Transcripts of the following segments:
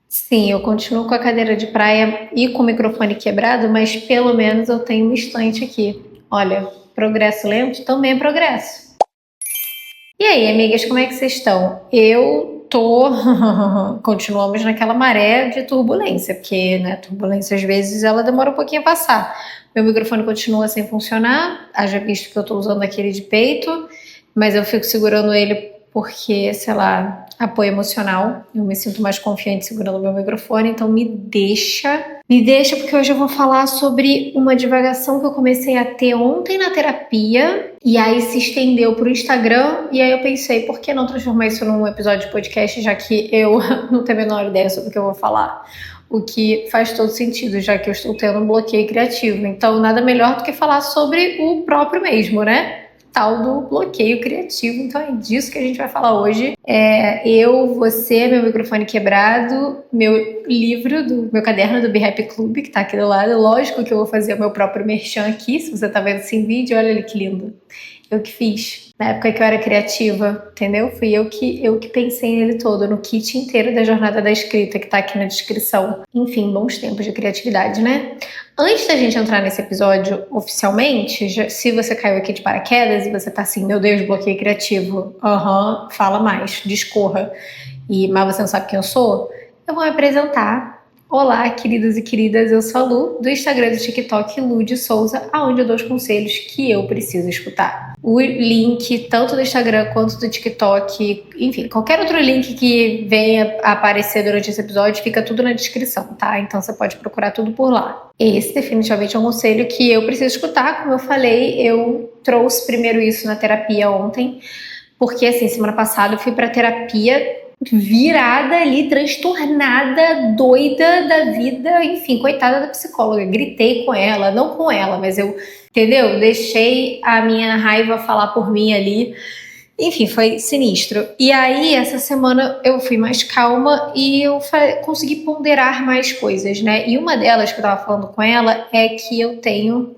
Sim, eu continuo com a cadeira de praia e com o microfone quebrado, mas pelo menos eu tenho um estante aqui. Olha, progresso lento também é progresso. E aí, amigas, como é que vocês estão? Eu tô. Continuamos naquela maré de turbulência, porque, né, turbulência às vezes ela demora um pouquinho a passar. Meu microfone continua sem funcionar, haja visto que eu tô usando aquele de peito, mas eu fico segurando ele porque, sei lá, apoio emocional. Eu me sinto mais confiante segurando o meu microfone, então me deixa, porque hoje eu vou falar sobre uma divagação que eu comecei a ter ontem na terapia, e aí se estendeu pro Instagram, e aí eu pensei, por que não transformar isso num episódio de podcast, já que eu não tenho a menor ideia sobre o que eu vou falar. O que faz todo sentido, já que eu estou tendo um bloqueio criativo. Então, nada melhor do que falar sobre o próprio mesmo, né? Tal do bloqueio criativo. Então é disso que a gente vai falar hoje. Você, meu microfone quebrado, meu livro, meu caderno do Be Happy Club, que tá aqui do lado. Lógico que eu vou fazer o meu próprio merchan aqui, se você tá vendo esse vídeo, olha ali que lindo. Eu que fiz. Na época que eu era criativa, entendeu? Fui eu que pensei nele todo, no kit inteiro da jornada da escrita, que tá aqui na descrição. Enfim, bons tempos de criatividade, né? Antes da gente entrar nesse episódio oficialmente, se você caiu aqui de paraquedas e você tá assim, meu Deus, bloqueio criativo, fala mais, discorra, mas você não sabe quem eu sou, eu vou me apresentar. Olá, queridos e queridas, eu sou a Lu, do Instagram e do TikTok Lu de Souza, aonde eu dou os conselhos que eu preciso escutar. O link, tanto do Instagram quanto do TikTok, enfim, qualquer outro link que venha a aparecer durante esse episódio, fica tudo na descrição, tá? Então você pode procurar tudo por lá. Esse definitivamente é um conselho que eu preciso escutar. Como eu falei, eu trouxe primeiro isso na terapia ontem, porque assim, semana passada eu fui pra terapia virada ali, transtornada, doida da vida, enfim, coitada da psicóloga. Gritei com ela, não com ela, mas eu, entendeu? Deixei a minha raiva falar por mim ali. Enfim, foi sinistro. E aí, essa semana eu fui mais calma e eu consegui ponderar mais coisas, né? E uma delas que eu tava falando com ela é que eu tenho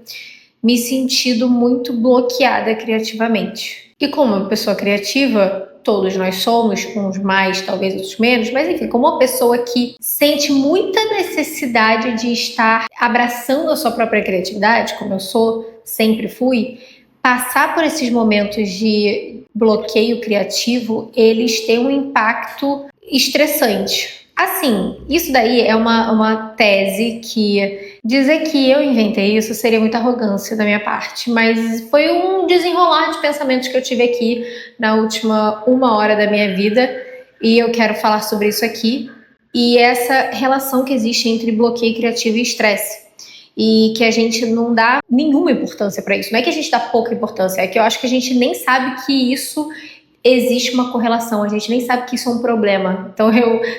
me sentido muito bloqueada criativamente. E como uma pessoa criativa, todos nós somos, uns mais, talvez outros menos, mas enfim, como uma pessoa que sente muita necessidade de estar abraçando a sua própria criatividade, como eu sou, sempre fui, passar por esses momentos de bloqueio criativo, eles têm um impacto estressante. Assim, isso daí é uma tese que dizer que eu inventei isso seria muita arrogância da minha parte, mas foi um desenrolar de pensamentos que eu tive aqui na última 1 hora da minha vida e eu quero falar sobre isso aqui. E essa relação que existe entre bloqueio criativo e estresse. E que a gente não dá nenhuma importância para isso. Não é que a gente dá pouca importância, é que eu acho que a gente nem sabe que isso existe uma correlação, a gente nem sabe que isso é um problema. Então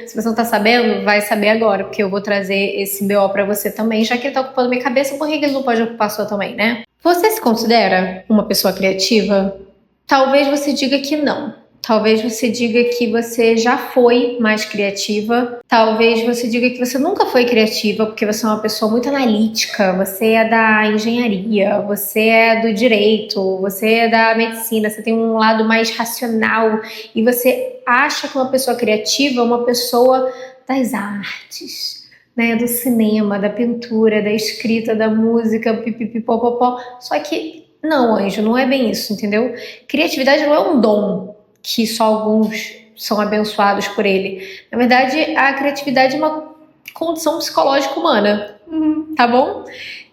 se você não tá sabendo, vai saber agora, porque eu vou trazer esse BO pra você também, já que ele tá ocupando minha cabeça, por que ele não pode ocupar a sua também, né? Você se considera uma pessoa criativa? Talvez você diga que não. Talvez você diga que você já foi mais criativa. Talvez você diga que você nunca foi criativa, porque você é uma pessoa muito analítica, você é da engenharia, você é do direito, você é da medicina, você tem um lado mais racional e você acha que uma pessoa criativa é uma pessoa das artes, né, do cinema, da pintura, da escrita, da música, pipipipopopó. Só que não, anjo, não é bem isso, entendeu? Criatividade não é um dom que só alguns são abençoados por ele. Na verdade, a criatividade é uma condição psicológica humana, tá bom?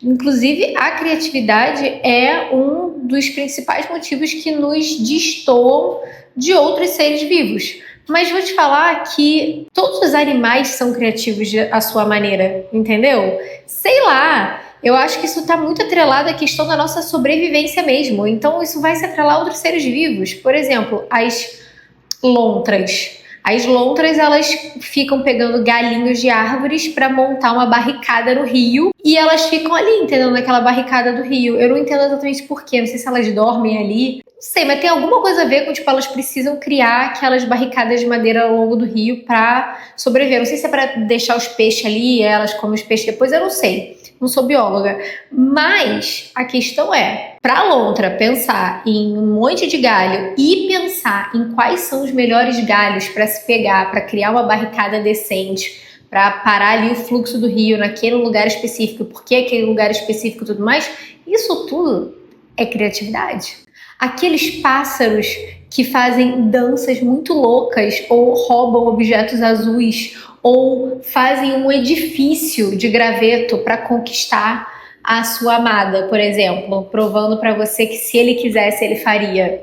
Inclusive, a criatividade é um dos principais motivos que nos destoam de outros seres vivos. Mas vou te falar que todos os animais são criativos à sua maneira, entendeu? Sei lá, eu acho que isso está muito atrelado à questão da nossa sobrevivência mesmo. Então isso vai se atrelar a outros seres vivos. Por exemplo, as lontras. As lontras, elas ficam pegando galinhos de árvores para montar uma barricada no rio. E elas ficam ali, entendeu? Naquela barricada do rio. Eu não entendo exatamente por quê. Não sei se elas dormem ali. Não sei, mas tem alguma coisa a ver com, tipo, elas precisam criar aquelas barricadas de madeira ao longo do rio para sobreviver. Não sei se é para deixar os peixes ali, elas comem os peixes depois, eu não sei. Não sou bióloga. Mas a questão é, para a lontra pensar em um monte de galho e pensar em quais são os melhores galhos para se pegar, para criar uma barricada decente, para parar ali o fluxo do rio naquele lugar específico, porque aquele lugar específico e tudo mais, isso tudo é criatividade. Aqueles pássaros que fazem danças muito loucas ou roubam objetos azuis ou fazem um edifício de graveto para conquistar a sua amada, por exemplo, provando para você que se ele quisesse ele faria.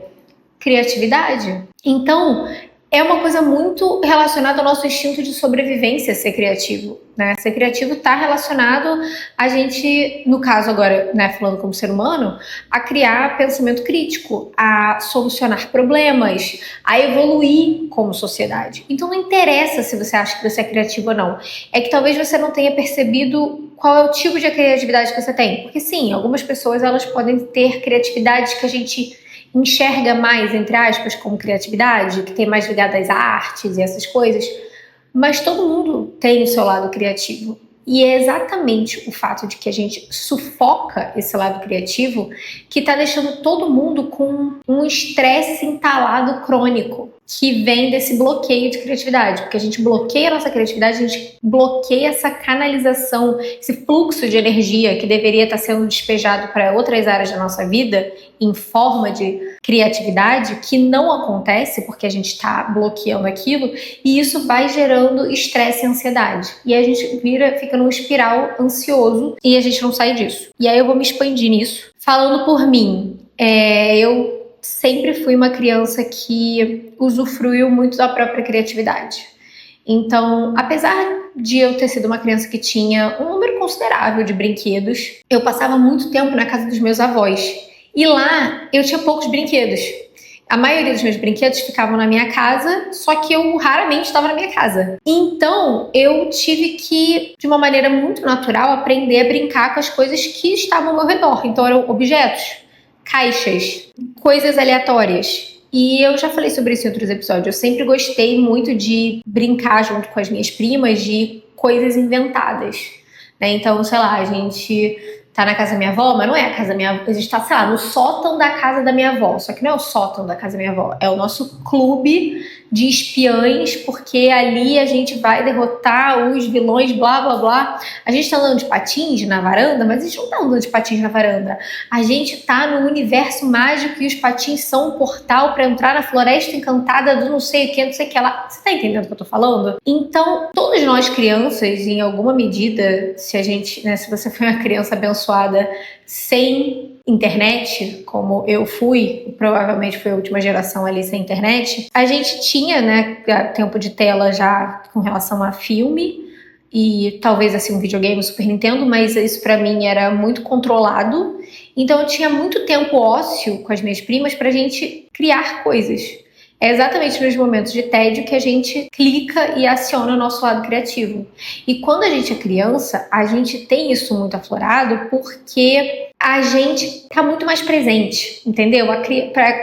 Criatividade. Então, é uma coisa muito relacionada ao nosso instinto de sobrevivência ser criativo, né? Ser criativo está relacionado a gente, no caso agora, né, falando como ser humano, a criar pensamento crítico, a solucionar problemas, a evoluir como sociedade. Então não interessa se você acha que você é criativo ou não. É que talvez você não tenha percebido qual é o tipo de criatividade que você tem. Porque sim, algumas pessoas elas podem ter criatividades que a gente enxerga mais, entre aspas, como criatividade, que tem mais ligado às artes e essas coisas, mas todo mundo tem o seu lado criativo. E é exatamente o fato de que a gente sufoca esse lado criativo que está deixando todo mundo com um estresse entalado crônico que vem desse bloqueio de criatividade, porque a gente bloqueia a nossa criatividade, a gente bloqueia essa canalização, esse fluxo de energia que deveria estar sendo despejado para outras áreas da nossa vida em forma de criatividade, que não acontece porque a gente está bloqueando aquilo, e isso vai gerando estresse e ansiedade. E a gente fica num espiral ansioso e a gente não sai disso. E aí eu vou me expandir nisso. Falando por mim, eu sempre fui uma criança que usufruiu muito da própria criatividade. Então, apesar de eu ter sido uma criança que tinha um número considerável de brinquedos, eu passava muito tempo na casa dos meus avós. E lá eu tinha poucos brinquedos. A maioria dos meus brinquedos ficavam na minha casa, só que eu raramente estava na minha casa. Então, eu tive que, de uma maneira muito natural, aprender a brincar com as coisas que estavam ao meu redor. Então, eram objetos, caixas, coisas aleatórias. E eu já falei sobre isso em outros episódios. Eu sempre gostei muito de brincar junto com as minhas primas de coisas inventadas, né? Então, sei lá, a gente tá na casa da minha avó, mas não é a casa da minha avó. A gente tá, sei lá, no sótão da casa da minha avó. Só que não é o sótão da casa da minha avó. É o nosso clube de espiãs, porque ali a gente vai derrotar os vilões, blá, blá, blá. A gente tá andando de patins na varanda, mas a gente não tá andando de patins na varanda. A gente tá no universo mágico e os patins são um portal pra entrar na floresta encantada do não sei o que, não sei o que lá. Você tá entendendo o que eu tô falando? Então, todos nós crianças, em alguma medida, se a gente, né, se você foi uma criança abençoada sem internet, como eu fui, provavelmente foi a última geração ali sem internet, a gente tinha, né, tempo de tela já com relação a filme e talvez assim um videogame, um Super Nintendo, mas isso pra mim era muito controlado. Então eu tinha muito tempo ósseo com as minhas primas pra gente criar coisas. É exatamente nos momentos de tédio que a gente clica e aciona o nosso lado criativo. E quando a gente é criança, a gente tem isso muito aflorado porque a gente tá muito mais presente, entendeu?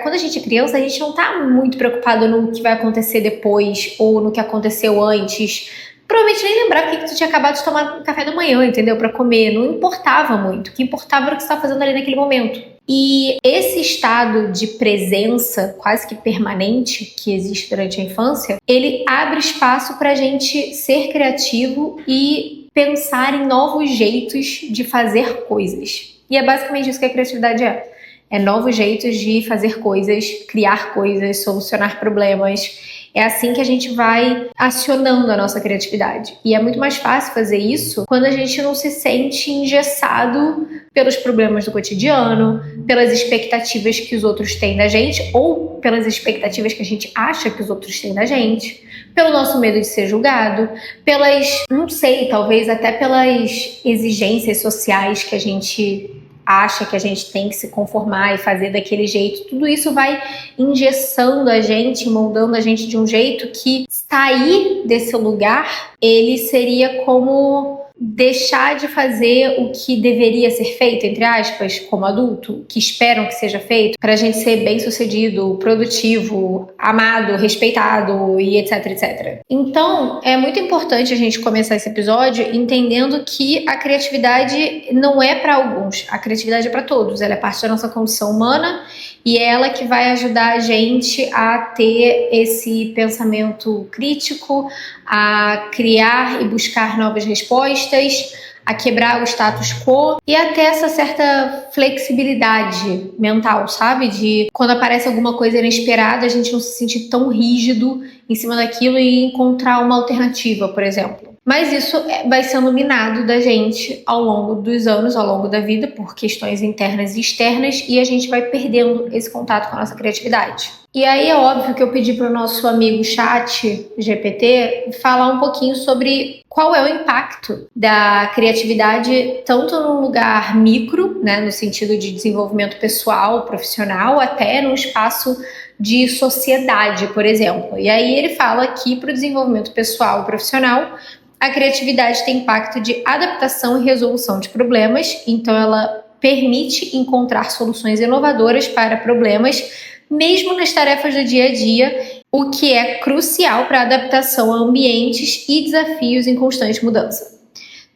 Quando a gente é criança, a gente não tá muito preocupado no que vai acontecer depois ou no que aconteceu antes. Provavelmente nem lembrava que tu tinha acabado de tomar café da manhã, entendeu? Pra comer. Não importava muito. O que importava era o que você estava fazendo ali naquele momento. E esse estado de presença quase que permanente que existe durante a infância, ele abre espaço pra gente ser criativo e pensar em novos jeitos de fazer coisas. E é basicamente isso que a criatividade é. É novos jeitos de fazer coisas, criar coisas, solucionar problemas. É assim que a gente vai acionando a nossa criatividade. E é muito mais fácil fazer isso quando a gente não se sente engessado pelos problemas do cotidiano, pelas expectativas que os outros têm da gente, ou pelas expectativas que a gente acha que os outros têm da gente, pelo nosso medo de ser julgado, pelas, não sei, talvez até pelas exigências sociais que a gente acha que a gente tem que se conformar e fazer daquele jeito. Tudo isso vai engessando a gente, moldando a gente de um jeito que sair desse lugar, ele seria como deixar de fazer o que deveria ser feito, entre aspas, como adulto, que esperam que seja feito, pra gente ser bem-sucedido, produtivo, amado, respeitado e etc, etc. Então, é muito importante a gente começar esse episódio entendendo que a criatividade não é para alguns, a criatividade é para todos, ela é parte da nossa condição humana e é ela que vai ajudar a gente a ter esse pensamento crítico, a criar e buscar novas respostas, a quebrar o status quo e até essa certa flexibilidade mental, sabe? De quando aparece alguma coisa inesperada, a gente não se sentir tão rígido em cima daquilo e encontrar uma alternativa, por exemplo. Mas isso vai sendo minado da gente ao longo dos anos, ao longo da vida, por questões internas e externas, e a gente vai perdendo esse contato com a nossa criatividade. E aí é óbvio que eu pedi para o nosso amigo chat GPT falar um pouquinho sobre qual é o impacto da criatividade tanto num lugar micro, né, no sentido de desenvolvimento pessoal, profissional, até num espaço de sociedade, por exemplo. E aí ele fala que para o desenvolvimento pessoal e profissional, a criatividade tem impacto de adaptação e resolução de problemas, então ela permite encontrar soluções inovadoras para problemas, mesmo nas tarefas do dia a dia, o que é crucial para a adaptação a ambientes e desafios em constante mudança.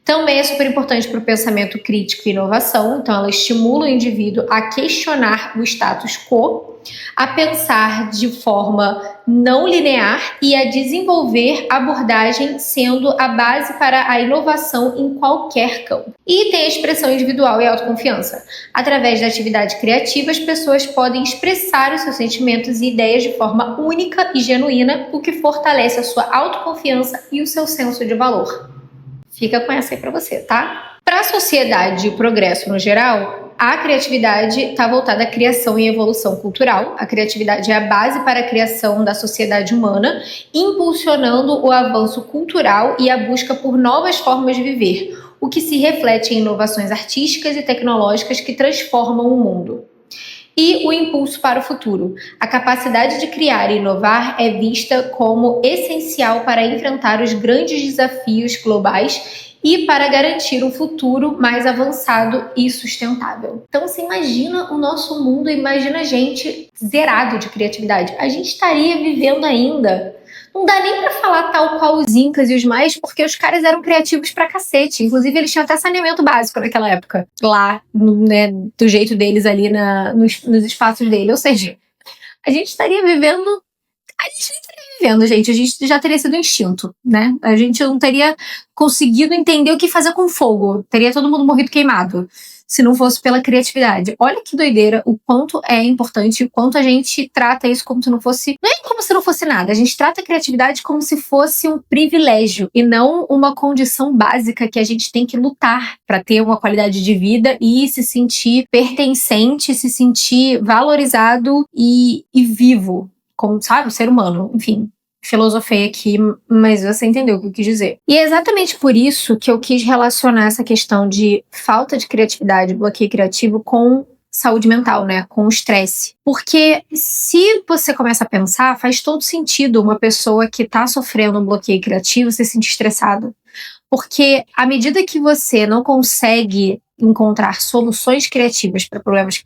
Também é super importante para o pensamento crítico e inovação, então ela estimula o indivíduo a questionar o status quo, a pensar de forma não linear e a desenvolver abordagem sendo a base para a inovação em qualquer campo. E tem a expressão individual e autoconfiança. Através da atividade criativa, as pessoas podem expressar os seus sentimentos e ideias de forma única e genuína, o que fortalece a sua autoconfiança e o seu senso de valor. Fica com essa aí para você, tá? Para a sociedade e o progresso no geral, a criatividade está voltada à criação e evolução cultural. A criatividade é a base para a criação da sociedade humana, impulsionando o avanço cultural e a busca por novas formas de viver, o que se reflete em inovações artísticas e tecnológicas que transformam o mundo. E o impulso para o futuro. A capacidade de criar e inovar é vista como essencial para enfrentar os grandes desafios globais e para garantir um futuro mais avançado e sustentável. Então, você imagina o nosso mundo, imagina a gente zerado de criatividade. A gente estaria vivendo ainda. Não dá nem pra falar tal qual os incas e os maias, porque os caras eram criativos pra cacete. Inclusive, eles tinham até saneamento básico naquela época. Lá, né, do jeito deles ali nos espaços dele. Ou seja, a gente estaria vivendo... A gente não estaria vivendo, gente. A gente já teria sido extinto, né? A gente não teria conseguido entender o que fazer com fogo. Teria todo mundo morrido queimado, se não fosse pela criatividade. Olha que doideira, o quanto é importante, o quanto a gente trata isso como se não fosse... Não é como se não fosse nada, a gente trata a criatividade como se fosse um privilégio e não uma condição básica que a gente tem que lutar para ter uma qualidade de vida e se sentir pertencente, se sentir valorizado e vivo, como, sabe, um ser humano, enfim. Filosofei aqui, mas você entendeu o que eu quis dizer. E é exatamente por isso que eu quis relacionar essa questão de falta de criatividade, bloqueio criativo, com saúde mental, né? Com o estresse. Porque se você começa a pensar, faz todo sentido uma pessoa que tá sofrendo um bloqueio criativo se sentir estressada. Porque à medida que você não consegue encontrar soluções criativas para problemas que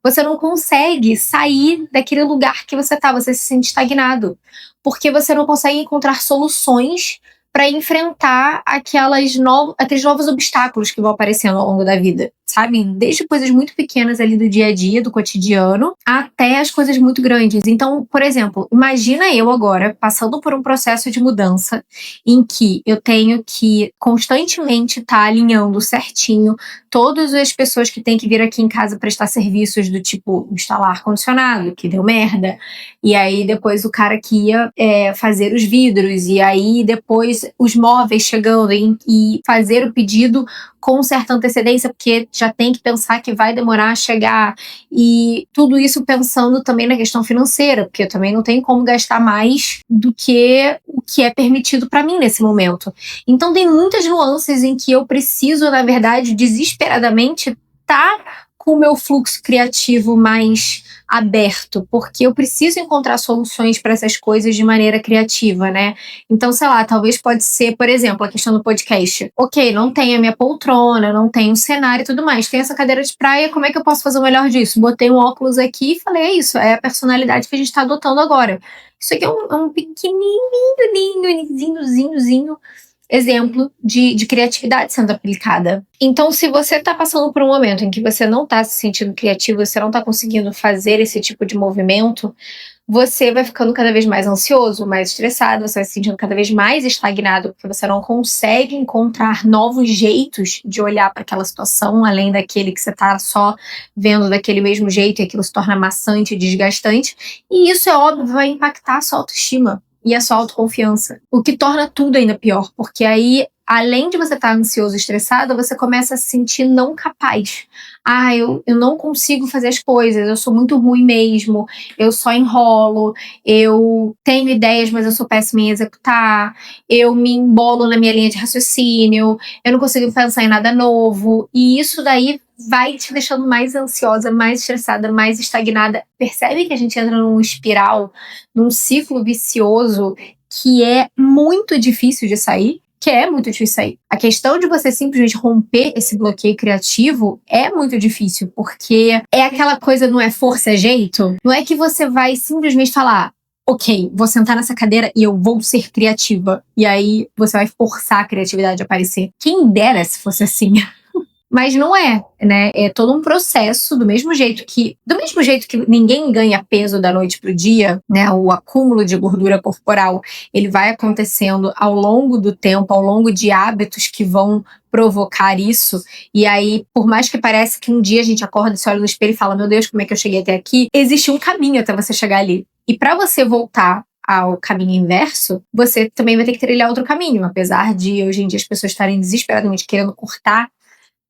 você não consegue sair daquele lugar que você tá, você se sente estagnado. Porque você não consegue encontrar soluções para enfrentar aqueles novos obstáculos que vão aparecendo ao longo da vida, sabe? Desde coisas muito pequenas ali do dia a dia, do cotidiano, até as coisas muito grandes. Então, por exemplo, imagina eu agora passando por um processo de mudança em que eu tenho que constantemente estar alinhando certinho todas as pessoas que têm que vir aqui em casa prestar serviços do tipo instalar ar-condicionado, que deu merda, e aí depois o cara que ia fazer os vidros, e aí depois os móveis chegando e fazer o pedido com certa antecedência, porque já tem que pensar que vai demorar a chegar, e tudo isso pensando também na questão financeira, porque eu também não tenho como gastar mais do que o que é permitido para mim nesse momento. Então tem muitas nuances em que eu preciso, na verdade, desesperadamente estar com o meu fluxo criativo mais aberto, porque eu preciso encontrar soluções para essas coisas de maneira criativa, né? Então, sei lá, talvez pode ser, por exemplo, a questão do podcast. Ok, não tem a minha poltrona, não tem um cenário e tudo mais, tem essa cadeira de praia, como é que eu posso fazer o melhor disso? Botei um óculos aqui e falei, é isso, é a personalidade que a gente está adotando agora. Isso aqui é um pequenininho exemplo de criatividade sendo aplicada. Então, se você está passando por um momento em que você não está se sentindo criativo, você não está conseguindo fazer esse tipo de movimento, você vai ficando cada vez mais ansioso, mais estressado, você vai se sentindo cada vez mais estagnado, porque você não consegue encontrar novos jeitos de olhar para aquela situação, além daquele que você está só vendo daquele mesmo jeito e aquilo se torna maçante e desgastante. E isso, é óbvio, vai impactar a sua autoestima e a sua autoconfiança, o que torna tudo ainda pior, porque aí, além de você estar ansioso e estressado, você começa a se sentir não capaz. Eu não consigo fazer as coisas, eu sou muito ruim mesmo, eu só enrolo, eu tenho ideias, mas eu sou péssima em executar, eu me embolo na minha linha de raciocínio, eu não consigo pensar em nada novo, e isso daí vai te deixando mais ansiosa, mais estressada, mais estagnada. Percebe que a gente entra num espiral, num ciclo vicioso que é muito difícil de sair? Que é muito difícil sair. A questão de você simplesmente romper esse bloqueio criativo é muito difícil, porque é aquela coisa, não é força, é jeito. Não é que você vai simplesmente falar, ok, vou sentar nessa cadeira e eu vou ser criativa. E aí você vai forçar a criatividade a aparecer. Quem dera se fosse assim. Mas não é, né? É todo um processo, do mesmo jeito que ninguém ganha peso da noite pro dia, né? O acúmulo de gordura corporal, ele vai acontecendo ao longo do tempo, ao longo de hábitos que vão provocar isso. E aí, por mais que pareça que um dia a gente acorda, se olha no espelho e fala, meu Deus, como é que eu cheguei até aqui? Existe um caminho até você chegar ali. E para você voltar ao caminho inverso, você também vai ter que trilhar outro caminho, apesar de hoje em dia as pessoas estarem desesperadamente querendo cortar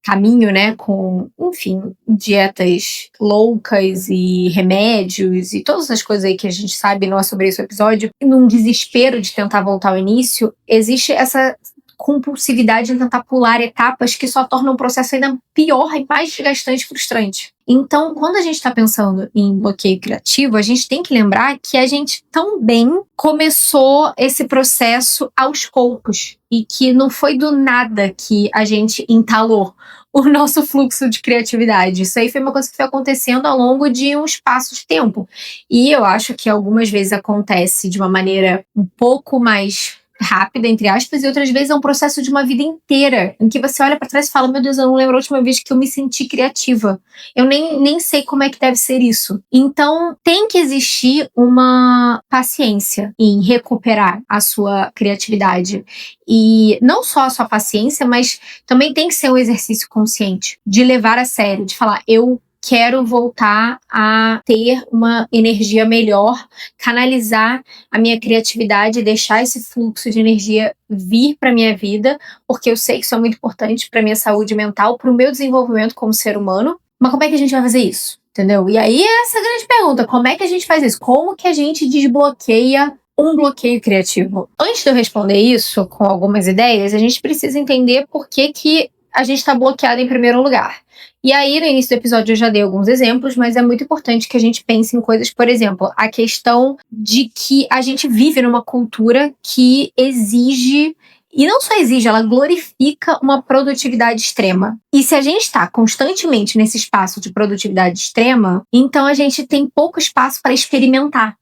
caminho, né, com, enfim, dietas loucas e remédios e todas as coisas aí que a gente sabe, não é sobre esse episódio, num desespero de tentar voltar ao início, existe essa compulsividade em tentar pular etapas que só tornam o processo ainda pior e mais desgastante e frustrante. Então, quando a gente está pensando em bloqueio criativo, a gente tem que lembrar que a gente também começou esse processo aos poucos e que não foi do nada que a gente entalou o nosso fluxo de criatividade. Isso aí foi uma coisa que foi acontecendo ao longo de um espaço de tempo. E eu acho que algumas vezes acontece de uma maneira um pouco mais rápida, entre aspas, e outras vezes é um processo de uma vida inteira, em que você olha pra trás e fala, meu Deus, eu não lembro a última vez que eu me senti criativa. Eu nem sei como é que deve ser isso. Então, tem que existir uma paciência em recuperar a sua criatividade. E não só a sua paciência, mas também tem que ser um exercício consciente, de levar a sério, de falar, eu quero voltar a ter uma energia melhor, canalizar a minha criatividade e deixar esse fluxo de energia vir para minha vida, porque eu sei que isso é muito importante para minha saúde mental, para o meu desenvolvimento como ser humano. Mas como é que a gente vai fazer isso? Entendeu? E aí essa é a grande pergunta, como é que a gente faz isso? Como que a gente desbloqueia um bloqueio criativo? Antes de eu responder isso com algumas ideias, a gente precisa entender por que a gente está bloqueado em primeiro lugar. E aí, no início do episódio, eu já dei alguns exemplos, mas é muito importante que a gente pense em coisas, por exemplo, a questão de que a gente vive numa cultura que exige, e não só exige, ela glorifica uma produtividade extrema. E se a gente está constantemente nesse espaço de produtividade extrema, então a gente tem pouco espaço para experimentar,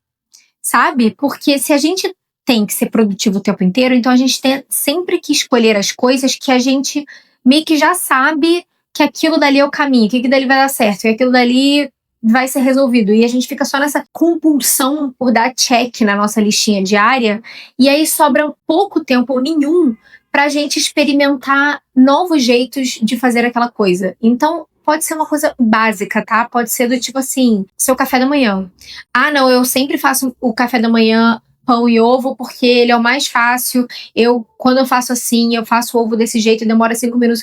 sabe? Porque se a gente tem que ser produtivo o tempo inteiro, então a gente tem sempre que escolher as coisas que a gente meio que já sabe que aquilo dali é o caminho, que dali vai dar certo, que aquilo dali vai ser resolvido. E a gente fica só nessa compulsão por dar check na nossa listinha diária, e aí sobra pouco tempo ou nenhum pra gente experimentar novos jeitos de fazer aquela coisa. Então, pode ser uma coisa básica, tá? Pode ser do tipo assim, seu café da manhã. Ah, não, eu sempre faço o café da manhã pão e ovo, porque ele é o mais fácil. Quando eu faço assim, eu faço o ovo desse jeito, demora 5 minutos,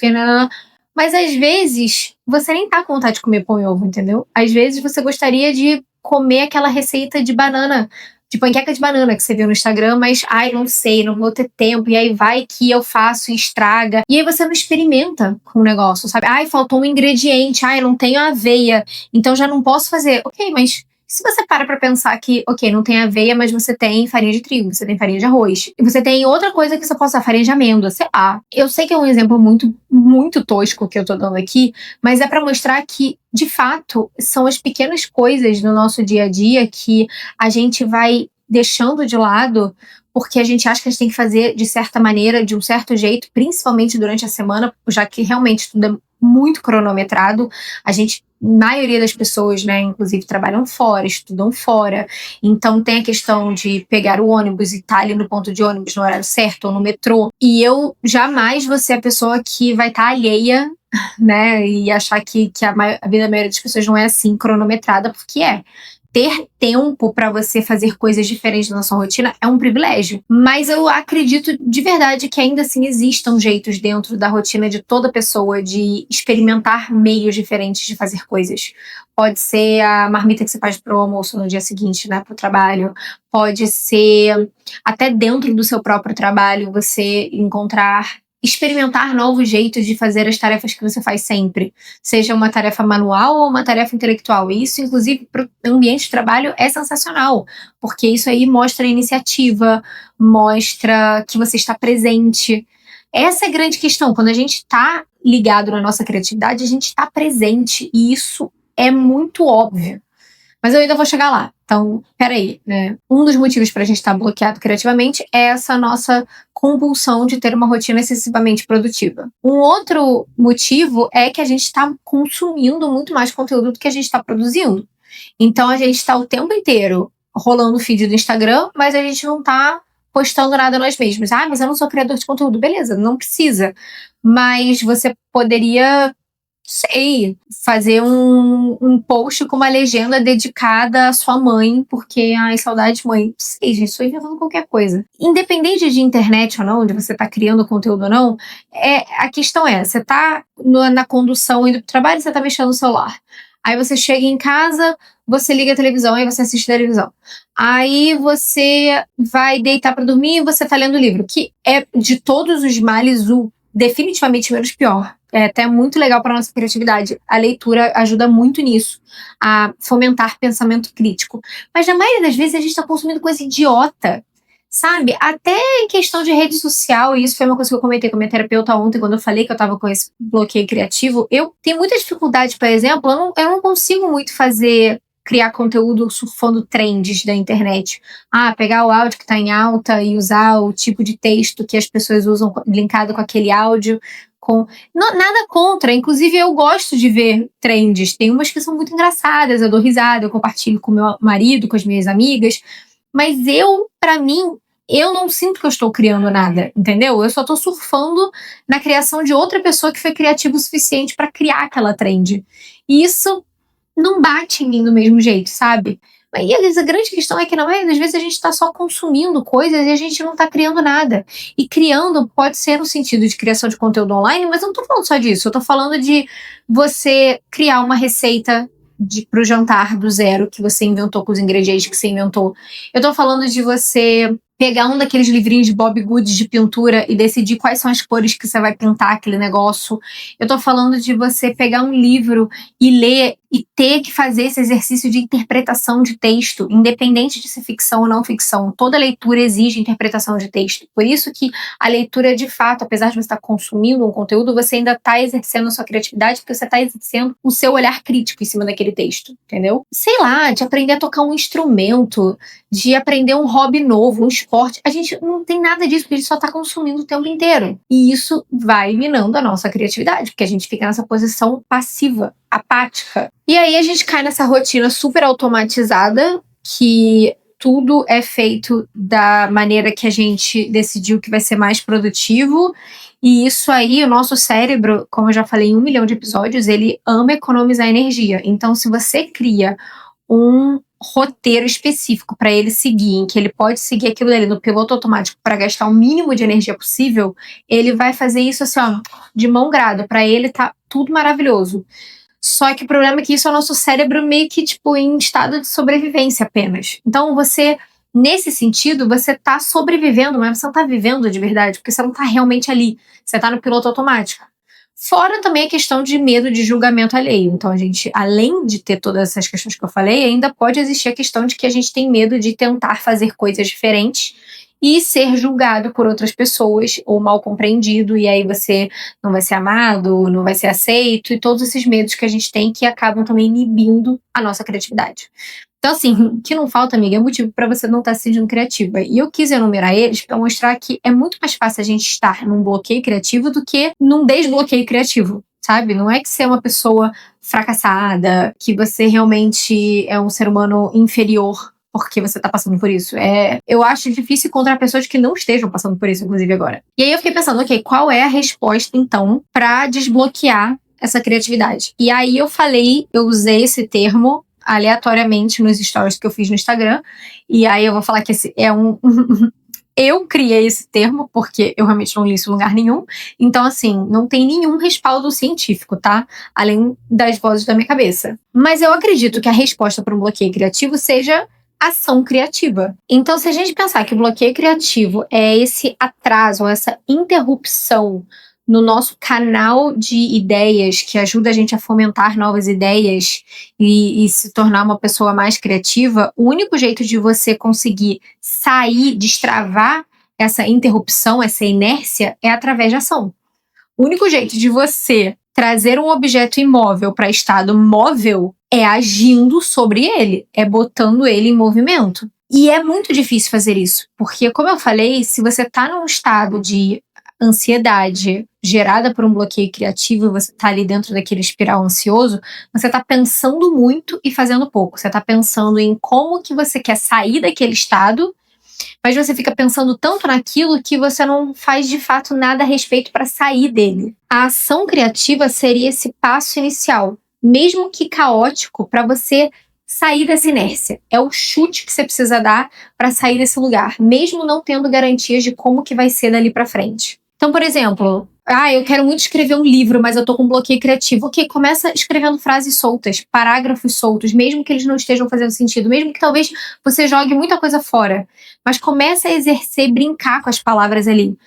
mas às vezes você nem tá com vontade de comer pão e ovo, entendeu? Às vezes você gostaria de comer aquela receita de banana, de panqueca de banana que você viu no Instagram, mas não sei, não vou ter tempo, e aí vai que eu faço e estraga. E aí você não experimenta com o negócio, sabe? Faltou um ingrediente, não tenho aveia, então já não posso fazer. Ok, mas se você para pra pensar que, ok, não tem aveia, mas você tem farinha de trigo, você tem farinha de arroz, e você tem outra coisa que você possa usar, farinha de amêndoa, sei lá. Eu sei que é um exemplo muito, muito tosco que eu tô dando aqui, mas é pra mostrar que, de fato, são as pequenas coisas do nosso dia a dia que a gente vai deixando de lado porque a gente acha que a gente tem que fazer de certa maneira, de um certo jeito, principalmente durante a semana, já que realmente tudo é muito cronometrado. A gente maioria das pessoas, né, inclusive trabalham fora, estudam fora, então tem a questão de pegar o ônibus e estar ali no ponto de ônibus no horário certo ou no metrô, e eu jamais vou ser a pessoa que vai estar alheia, né, e achar que a vida da maioria das pessoas não é assim cronometrada, porque é. Ter tempo para você fazer coisas diferentes na sua rotina é um privilégio. Mas eu acredito de verdade que ainda assim existam jeitos dentro da rotina de toda pessoa de experimentar meios diferentes de fazer coisas. Pode ser a marmita que você faz pro almoço no dia seguinte, né, pro trabalho. Pode ser até dentro do seu próprio trabalho você experimentar novos jeitos de fazer as tarefas que você faz sempre, seja uma tarefa manual ou uma tarefa intelectual. E isso, inclusive, para o ambiente de trabalho é sensacional, porque isso aí mostra iniciativa, mostra que você está presente. Essa é a grande questão. Quando a gente está ligado na nossa criatividade, a gente está presente, e isso é muito óbvio. Mas eu ainda vou chegar lá. Então, peraí, né? Um dos motivos para a gente estar bloqueado criativamente é essa nossa compulsão de ter uma rotina excessivamente produtiva. Um outro motivo é que a gente está consumindo muito mais conteúdo do que a gente está produzindo. Então, a gente está o tempo inteiro rolando o feed do Instagram, mas a gente não está postando nada nós mesmos. Ah, mas eu não sou criador de conteúdo. Beleza, não precisa. Mas você poderia, sei, fazer um post com uma legenda dedicada à sua mãe, porque, ai, saudade mãe. Sei, gente, estou inventando qualquer coisa. Independente de internet ou não, de você tá criando conteúdo ou não, a questão é, você tá na condução indo pro trabalho, você tá mexendo no celular. Aí você chega em casa, você liga a televisão, aí você assiste a televisão. Aí você vai deitar pra dormir e você tá lendo o livro, que é, de todos os males, o definitivamente menos pior. É até muito legal para nossa criatividade. A leitura ajuda muito nisso, a fomentar pensamento crítico. Mas na maioria das vezes a gente está consumindo coisa idiota, sabe? Até em questão de rede social, e isso foi uma coisa que eu comentei com a minha terapeuta ontem, quando eu falei que eu estava com esse bloqueio criativo. Eu tenho muita dificuldade, por exemplo, eu não consigo muito criar conteúdo surfando trends da internet. Ah, pegar o áudio que está em alta e usar o tipo de texto que as pessoas usam linkado com aquele áudio. Nada contra, inclusive eu gosto de ver trends. Tem umas que são muito engraçadas, eu dou risada, eu compartilho com meu marido, com as minhas amigas. Mas pra mim, eu não sinto que eu estou criando nada, entendeu? Eu só estou surfando na criação de outra pessoa que foi criativa o suficiente para criar aquela trend. E isso não bate em mim do mesmo jeito, sabe? E às vezes a grande questão é que, na maioria das vezes, a gente está só consumindo coisas e a gente não está criando nada. E criando pode ser no sentido de criação de conteúdo online, mas eu não estou falando só disso. Eu estou falando de você criar uma receita pro jantar do zero que você inventou, com os ingredientes que você inventou. Eu tô falando de você pegar um daqueles livrinhos de Bob Goods de pintura e decidir quais são as cores que você vai pintar aquele negócio. Eu tô falando de você pegar um livro e ler e ter que fazer esse exercício de interpretação de texto, independente de ser ficção ou não ficção. Toda leitura exige interpretação de texto. Por isso que a leitura, de fato, apesar de você estar consumindo um conteúdo, você ainda está exercendo a sua criatividade, porque você está exercendo o seu olhar crítico em cima daquele texto, entendeu? Sei lá, de aprender a tocar um instrumento, de aprender um hobby novo, um esporte. A gente não tem nada disso, porque a gente só está consumindo o tempo inteiro. E isso vai minando a nossa criatividade, porque a gente fica nessa posição passiva, apática. E aí a gente cai nessa rotina super automatizada, que tudo é feito da maneira que a gente decidiu que vai ser mais produtivo. E isso aí, o nosso cérebro, como eu já falei em 1 milhão de episódios, ele ama economizar energia. Então, se você cria um roteiro específico para ele seguir, em que ele pode seguir aquilo dele no piloto automático para gastar o mínimo de energia possível, ele vai fazer isso assim, ó, de mão grada. Para ele tá tudo maravilhoso. Só que o problema é que isso é o nosso cérebro meio que, tipo, em estado de sobrevivência apenas. Então você, nesse sentido, você tá sobrevivendo, mas você não tá vivendo de verdade, porque você não tá realmente ali. Você tá no piloto automático. Fora também a questão de medo de julgamento alheio. Então a gente, além de ter todas essas questões que eu falei, ainda pode existir a questão de que a gente tem medo de tentar fazer coisas diferentes e ser julgado por outras pessoas ou mal compreendido, e aí você não vai ser amado, não vai ser aceito, e todos esses medos que a gente tem que acabam também inibindo a nossa criatividade. Então, assim, o que não falta, amiga, é motivo para você não estar se sentindo criativa. E eu quis enumerar eles para mostrar que é muito mais fácil a gente estar num bloqueio criativo do que num desbloqueio criativo. sabe? Não é que você é uma pessoa fracassada, que você realmente é um ser humano inferior porque você tá passando por isso. Eu acho difícil encontrar pessoas que não estejam passando por isso, inclusive agora. E aí eu fiquei pensando, ok, qual é a resposta, então, pra desbloquear essa criatividade? E aí eu usei esse termo aleatoriamente nos stories que eu fiz no Instagram. E aí eu vou falar que esse é eu criei esse termo, porque eu realmente não li isso em lugar nenhum. Então, assim, não tem nenhum respaldo científico, tá? Além das vozes da minha cabeça. Mas eu acredito que a resposta para um bloqueio criativo seja ação criativa. Então, se a gente pensar que o bloqueio criativo é esse atraso, essa interrupção no nosso canal de ideias que ajuda a gente a fomentar novas ideias e se tornar uma pessoa mais criativa, o único jeito de você conseguir sair, destravar essa interrupção, essa inércia, é através de ação. O único jeito de você trazer um objeto imóvel para estado móvel é agindo sobre ele, é botando ele em movimento. E é muito difícil fazer isso, porque, como eu falei, se você está num estado de ansiedade gerada por um bloqueio criativo, você está ali dentro daquele espiral ansioso, você está pensando muito e fazendo pouco. Você está pensando em como que você quer sair daquele estado, mas você fica pensando tanto naquilo que você não faz de fato nada a respeito para sair dele. A ação criativa seria esse passo inicial, mesmo que caótico, para você sair dessa inércia. É o chute que você precisa dar para sair desse lugar, mesmo não tendo garantias de como que vai ser dali para frente. Então, por exemplo, eu quero muito escrever um livro, mas eu tô com bloqueio criativo. Ok, começa escrevendo frases soltas, parágrafos soltos, mesmo que eles não estejam fazendo sentido, mesmo que talvez você jogue muita coisa fora. Mas começa a exercer, brincar com as palavras ali.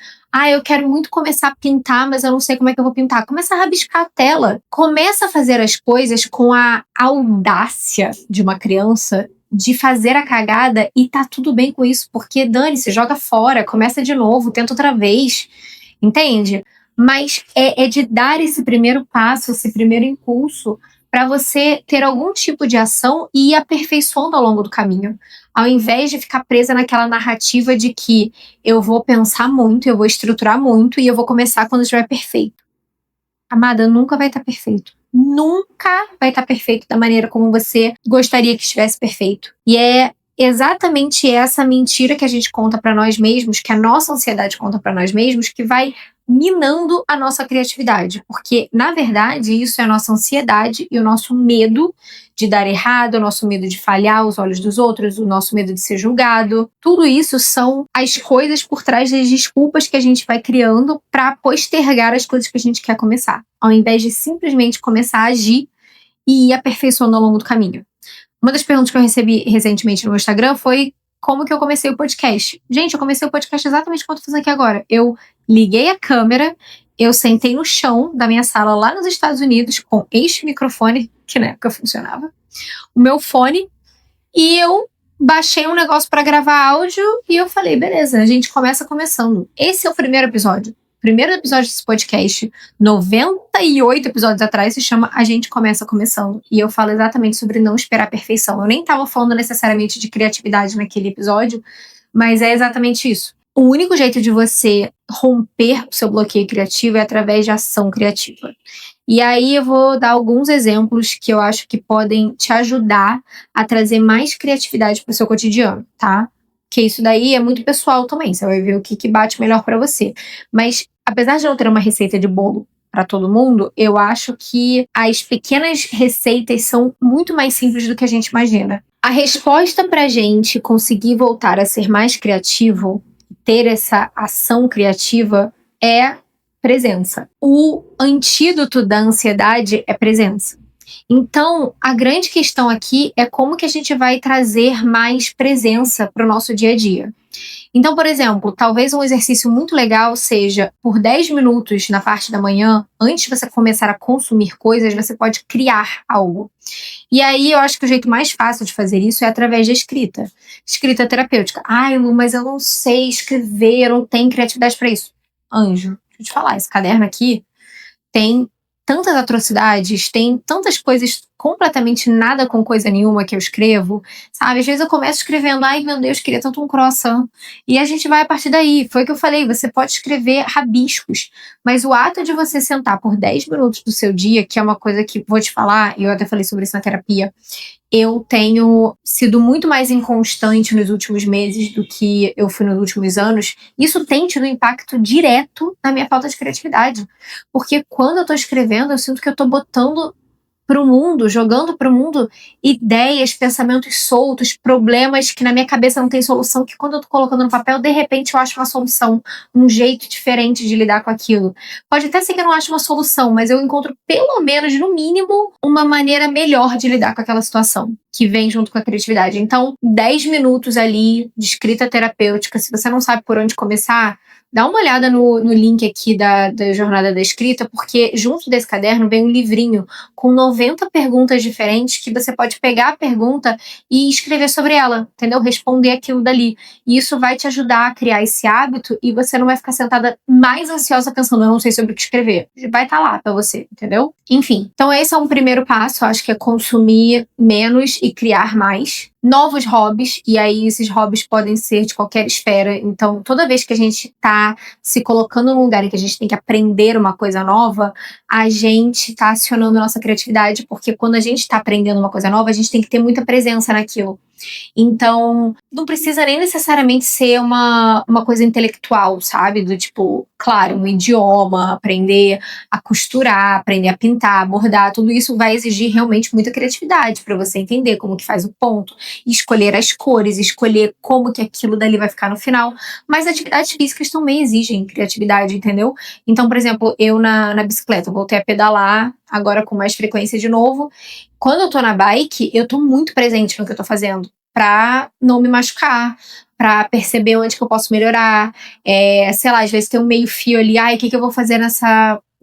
Eu quero muito começar a pintar, mas eu não sei como é que eu vou pintar. Começa a rabiscar a tela. Começa a fazer as coisas com a audácia de uma criança de fazer a cagada e tá tudo bem com isso, porque dane-se, joga fora, começa de novo, tenta outra vez. Entende? Mas é de dar esse primeiro passo, esse primeiro impulso, para você ter algum tipo de ação e ir aperfeiçoando ao longo do caminho. Ao invés de ficar presa naquela narrativa de que eu vou pensar muito, eu vou estruturar muito e eu vou começar quando estiver perfeito. Amada, nunca vai estar perfeito. Nunca vai estar perfeito da maneira como você gostaria que estivesse perfeito. E é exatamente essa mentira que a gente conta para nós mesmos, que a nossa ansiedade conta para nós mesmos, que vai minando a nossa criatividade. Porque, na verdade, isso é a nossa ansiedade e o nosso medo de dar errado, o nosso medo de falhar aos olhos dos outros, o nosso medo de ser julgado. Tudo isso são as coisas por trás das desculpas que a gente vai criando para postergar as coisas que a gente quer começar, ao invés de simplesmente começar a agir e ir aperfeiçoando ao longo do caminho. Uma das perguntas que eu recebi recentemente no meu Instagram foi como que eu comecei o podcast. Gente, eu comecei o podcast exatamente como eu tô fazendo aqui agora. Eu liguei a câmera, eu sentei no chão da minha sala lá nos Estados Unidos com este microfone, que na época funcionava, o meu fone, e eu baixei um negócio pra gravar áudio e eu falei, beleza, a gente começa começando. Esse é o primeiro episódio. O primeiro episódio desse podcast, 98 episódios atrás, se chama A Gente Começa Começando. E eu falo exatamente sobre não esperar a perfeição. Eu nem tava falando necessariamente de criatividade naquele episódio, mas é exatamente isso. O único jeito de você romper o seu bloqueio criativo é através de ação criativa. E aí eu vou dar alguns exemplos que eu acho que podem te ajudar a trazer mais criatividade para o seu cotidiano, tá? Que isso daí é muito pessoal também, você vai ver o que bate melhor para você. Mas apesar de não ter uma receita de bolo para todo mundo, eu acho que as pequenas receitas são muito mais simples do que a gente imagina. A resposta para a gente conseguir voltar a ser mais criativo, ter essa ação criativa, é presença. O antídoto da ansiedade é presença. Então, a grande questão aqui é como que a gente vai trazer mais presença para o nosso dia a dia. Então, por exemplo, talvez um exercício muito legal seja, por 10 minutos na parte da manhã, antes de você começar a consumir coisas, você pode criar algo. E aí, eu acho que o jeito mais fácil de fazer isso é através da escrita. Escrita terapêutica. Lu, mas eu não sei escrever, eu não tenho criatividade para isso. Anjo, deixa eu te falar, esse caderno aqui tem tantas atrocidades, tem tantas coisas completamente nada com coisa nenhuma que eu escrevo, sabe? Às vezes eu começo escrevendo, ai meu Deus, queria tanto um croissant. E a gente vai a partir daí. Foi o que eu falei, você pode escrever rabiscos, mas o ato de você sentar por 10 minutos do seu dia, que é uma coisa que vou te falar, e eu até falei sobre isso na terapia, eu tenho sido muito mais inconstante nos últimos meses do que eu fui nos últimos anos. Isso tem tido um impacto direto na minha falta de criatividade. Porque quando eu tô escrevendo, eu sinto que eu tô botando pro mundo, jogando pro mundo ideias, pensamentos soltos, problemas que na minha cabeça não tem solução, que quando eu tô colocando no papel, de repente eu acho uma solução, um jeito diferente de lidar com aquilo. Pode até ser que eu não ache uma solução, mas eu encontro pelo menos, no mínimo, uma maneira melhor de lidar com aquela situação, que vem junto com a criatividade. Então, 10 minutos ali de escrita terapêutica, se você não sabe por onde começar, dá uma olhada no link aqui da Jornada da Escrita, porque junto desse caderno vem um livrinho com 90 perguntas diferentes que você pode pegar a pergunta e escrever sobre ela, entendeu? Responder aquilo dali. E isso vai te ajudar a criar esse hábito e você não vai ficar sentada mais ansiosa pensando, eu não sei sobre o que escrever. Vai estar lá pra você, entendeu? Enfim, então esse é um primeiro passo, eu acho que é consumir menos e criar mais. Novos hobbies, e aí esses hobbies podem ser de qualquer esfera. Então, toda vez que a gente tá se colocando num lugar em que a gente tem que aprender uma coisa nova, a gente tá acionando a nossa criatividade, porque quando a gente tá aprendendo uma coisa nova, a gente tem que ter muita presença naquilo. Então, não precisa nem necessariamente ser uma coisa intelectual, sabe? Do tipo, claro, um idioma, aprender a costurar, aprender a pintar, bordar, tudo isso vai exigir realmente muita criatividade para você entender como que faz o ponto, escolher as cores, escolher como que aquilo dali vai ficar no final. Mas atividades físicas também exigem criatividade, entendeu? Então, por exemplo, eu na bicicleta, eu voltei a pedalar agora com mais frequência de novo. Quando eu tô na bike, eu tô muito presente no que eu tô fazendo, pra não me machucar, pra perceber onde que eu posso melhorar. Sei lá, às vezes tem um meio fio ali, ai, o que que eu vou fazer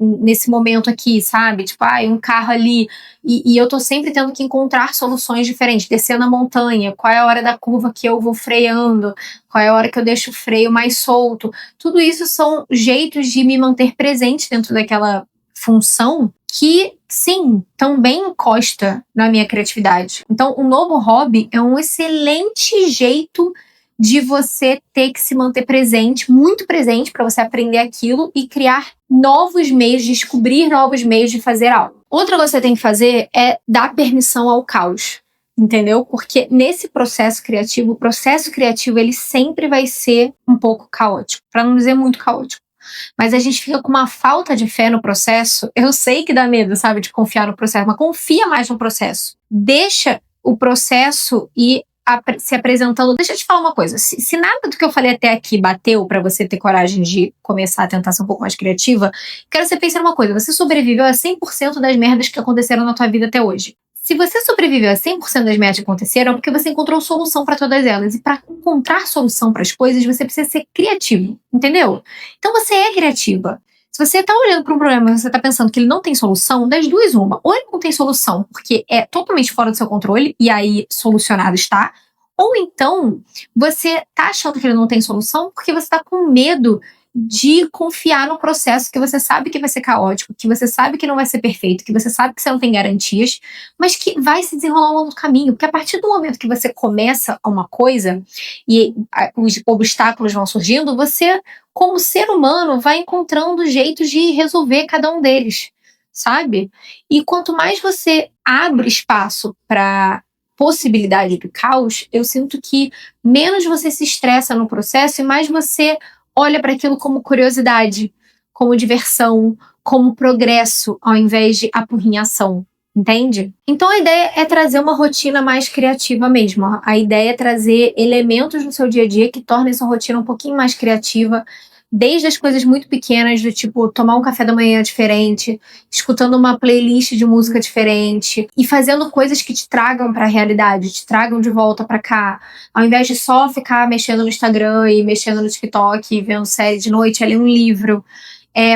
nesse momento aqui, sabe? Tipo, ai, um carro ali. E eu tô sempre tendo que encontrar soluções diferentes, descendo a montanha, qual é a hora da curva que eu vou freando, qual é a hora que eu deixo o freio mais solto. Tudo isso são jeitos de me manter presente dentro daquela função que, sim, também encosta na minha criatividade. Então, o novo hobby é um excelente jeito de você ter que se manter presente, muito presente, para você aprender aquilo e criar novos meios, descobrir novos meios de fazer algo. Outra coisa que você tem que fazer é dar permissão ao caos. Entendeu? Porque nesse processo criativo, o processo criativo ele sempre vai ser um pouco caótico, para não dizer muito caótico. Mas a gente fica com uma falta de fé no processo. Eu sei que dá medo, sabe, de confiar no processo, mas confia mais no processo. Deixa o processo ir se apresentando. Deixa eu te falar uma coisa. Se nada do que eu falei até aqui bateu pra você ter coragem de começar a tentar ser um pouco mais criativa, quero que você pense numa coisa. Você sobreviveu a 100% das merdas que aconteceram na tua vida até hoje. Se você sobreviveu a 100% das merdas que aconteceram, é porque você encontrou solução para todas elas. E para encontrar solução para as coisas, você precisa ser criativo, entendeu? Então você é criativa. Se você tá olhando para um problema e você tá pensando que ele não tem solução, das duas uma. Ou ele não tem solução porque é totalmente fora do seu controle, e aí solucionado está. Ou então, você tá achando que ele não tem solução porque você tá com medo de confiar no processo que você sabe que vai ser caótico, que você sabe que não vai ser perfeito, que você sabe que você não tem garantias, mas que vai se desenrolar ao longo do caminho. Porque a partir do momento que você começa uma coisa e os obstáculos vão surgindo, você, como ser humano, vai encontrando jeitos de resolver cada um deles, sabe? E quanto mais você abre espaço para possibilidade do caos, eu sinto que menos você se estressa no processo e mais você olha para aquilo como curiosidade, como diversão, como progresso, ao invés de apurrinhação, entende? Então a ideia é trazer uma rotina mais criativa mesmo. A ideia é trazer elementos no seu dia a dia que tornem essa rotina um pouquinho mais criativa, desde as coisas muito pequenas, do tipo tomar um café da manhã diferente, escutando uma playlist de música diferente e fazendo coisas que te tragam para a realidade, te tragam de volta para cá, ao invés de só ficar mexendo no Instagram e mexendo no TikTok e vendo série de noite, ler um livro.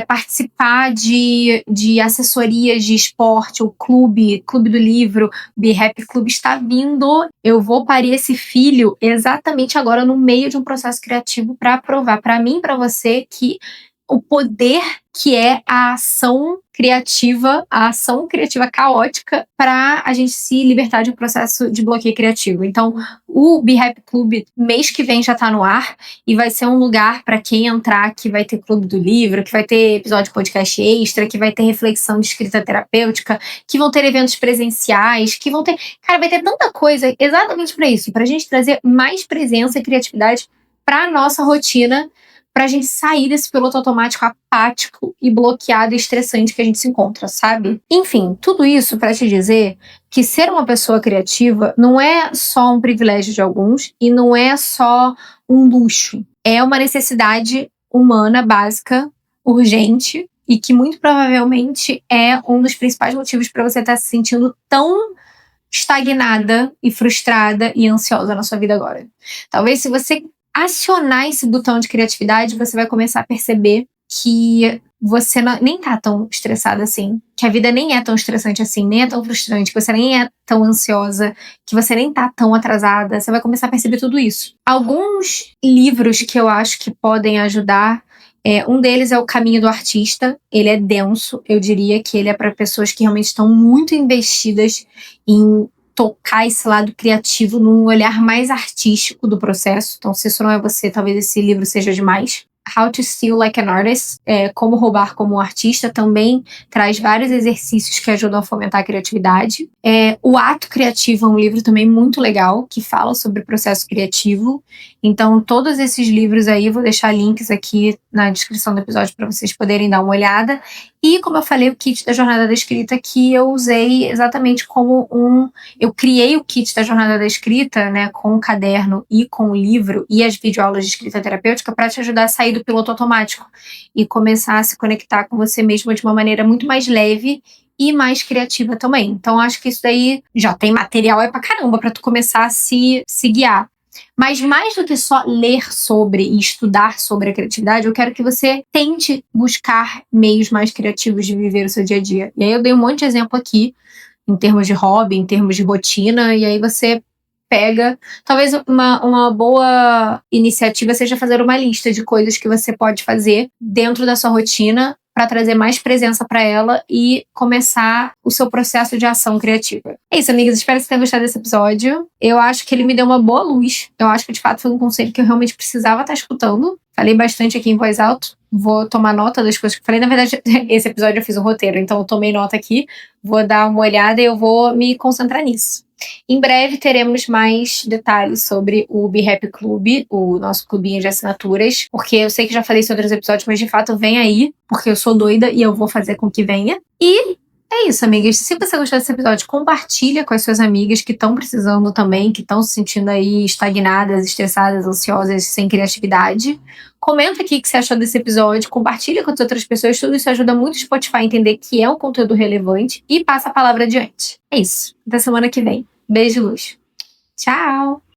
Participar de assessorias de esporte, o clube do livro, Be Happy Club está vindo. Eu vou parir esse filho exatamente agora no meio de um processo criativo para provar para mim e para você que o poder que é a ação criativa, a ação criativa caótica para a gente se libertar de um processo de bloqueio criativo. Então, o Be Happy Club mês que vem já tá no ar e vai ser um lugar para quem entrar, que vai ter clube do livro, que vai ter episódio de podcast extra, que vai ter reflexão de escrita terapêutica, que vão ter eventos presenciais, que vão ter... Cara, vai ter tanta coisa exatamente para isso, pra gente trazer mais presença e criatividade pra nossa rotina, pra gente sair desse piloto automático apático e bloqueado e estressante que a gente se encontra, sabe? Enfim, tudo isso pra te dizer que ser uma pessoa criativa não é só um privilégio de alguns e não é só um luxo. É uma necessidade humana básica, urgente, e que muito provavelmente é um dos principais motivos para você estar se sentindo tão estagnada e frustrada e ansiosa na sua vida agora. Talvez se você acionar esse botão de criatividade, você vai começar a perceber que você nem tá tão estressada assim, que a vida nem é tão estressante assim, nem é tão frustrante, que você nem é tão ansiosa, que você nem tá tão atrasada. Você vai começar a perceber tudo isso. Alguns livros que eu acho que podem ajudar, um deles é O Caminho do Artista. Ele é denso, eu diria que ele é para pessoas que realmente estão muito investidas em tocar esse lado criativo num olhar mais artístico do processo. Então, se isso não é você, talvez esse livro seja demais. How to Steal Like an Artist, Como Roubar como um Artista, também traz vários exercícios que ajudam a fomentar a criatividade. O Ato Criativo é um livro também muito legal, que fala sobre o processo criativo. Então, todos esses livros aí, eu vou deixar links aqui na descrição do episódio para vocês poderem dar uma olhada. E, como eu falei, o kit da Jornada da Escrita, que eu usei exatamente como eu criei o kit da Jornada da Escrita, né, com o caderno e com o livro e as videoaulas de escrita terapêutica para te ajudar a sair do piloto automático e começar a se conectar com você mesma de uma maneira muito mais leve e mais criativa também. Então, acho que isso daí já tem material pra caramba para tu começar a se guiar. Mas mais do que só ler sobre e estudar sobre a criatividade, eu quero que você tente buscar meios mais criativos de viver o seu dia a dia. E aí eu dei um monte de exemplo aqui, em termos de hobby, em termos de rotina, e aí você pega... Talvez uma boa iniciativa seja fazer uma lista de coisas que você pode fazer dentro da sua rotina para trazer mais presença para ela e começar o seu processo de ação criativa. É isso, amigas. Espero que você tenha gostado desse episódio. Eu acho que ele me deu uma boa luz. Eu acho que, de fato, foi um conselho que eu realmente precisava estar escutando. Falei bastante aqui em voz alta. Vou tomar nota das coisas que eu falei. Na verdade, esse episódio eu fiz um roteiro, então eu tomei nota aqui. Vou dar uma olhada e eu vou me concentrar nisso. Em breve teremos mais detalhes sobre o Be Happy Club, o nosso clubinho de assinaturas, porque eu sei que já falei isso em outros episódios, mas de fato vem aí, porque eu sou doida e eu vou fazer com que venha. E é isso, amigas. Se você gostou desse episódio, compartilha com as suas amigas que estão precisando também, que estão se sentindo aí estagnadas, estressadas, ansiosas, sem criatividade. Comenta aqui o que você achou desse episódio, compartilha com as outras pessoas, tudo isso ajuda muito o Spotify a entender que é um conteúdo relevante e passa a palavra adiante. É isso. Até semana que vem. Beijo, luz. Tchau!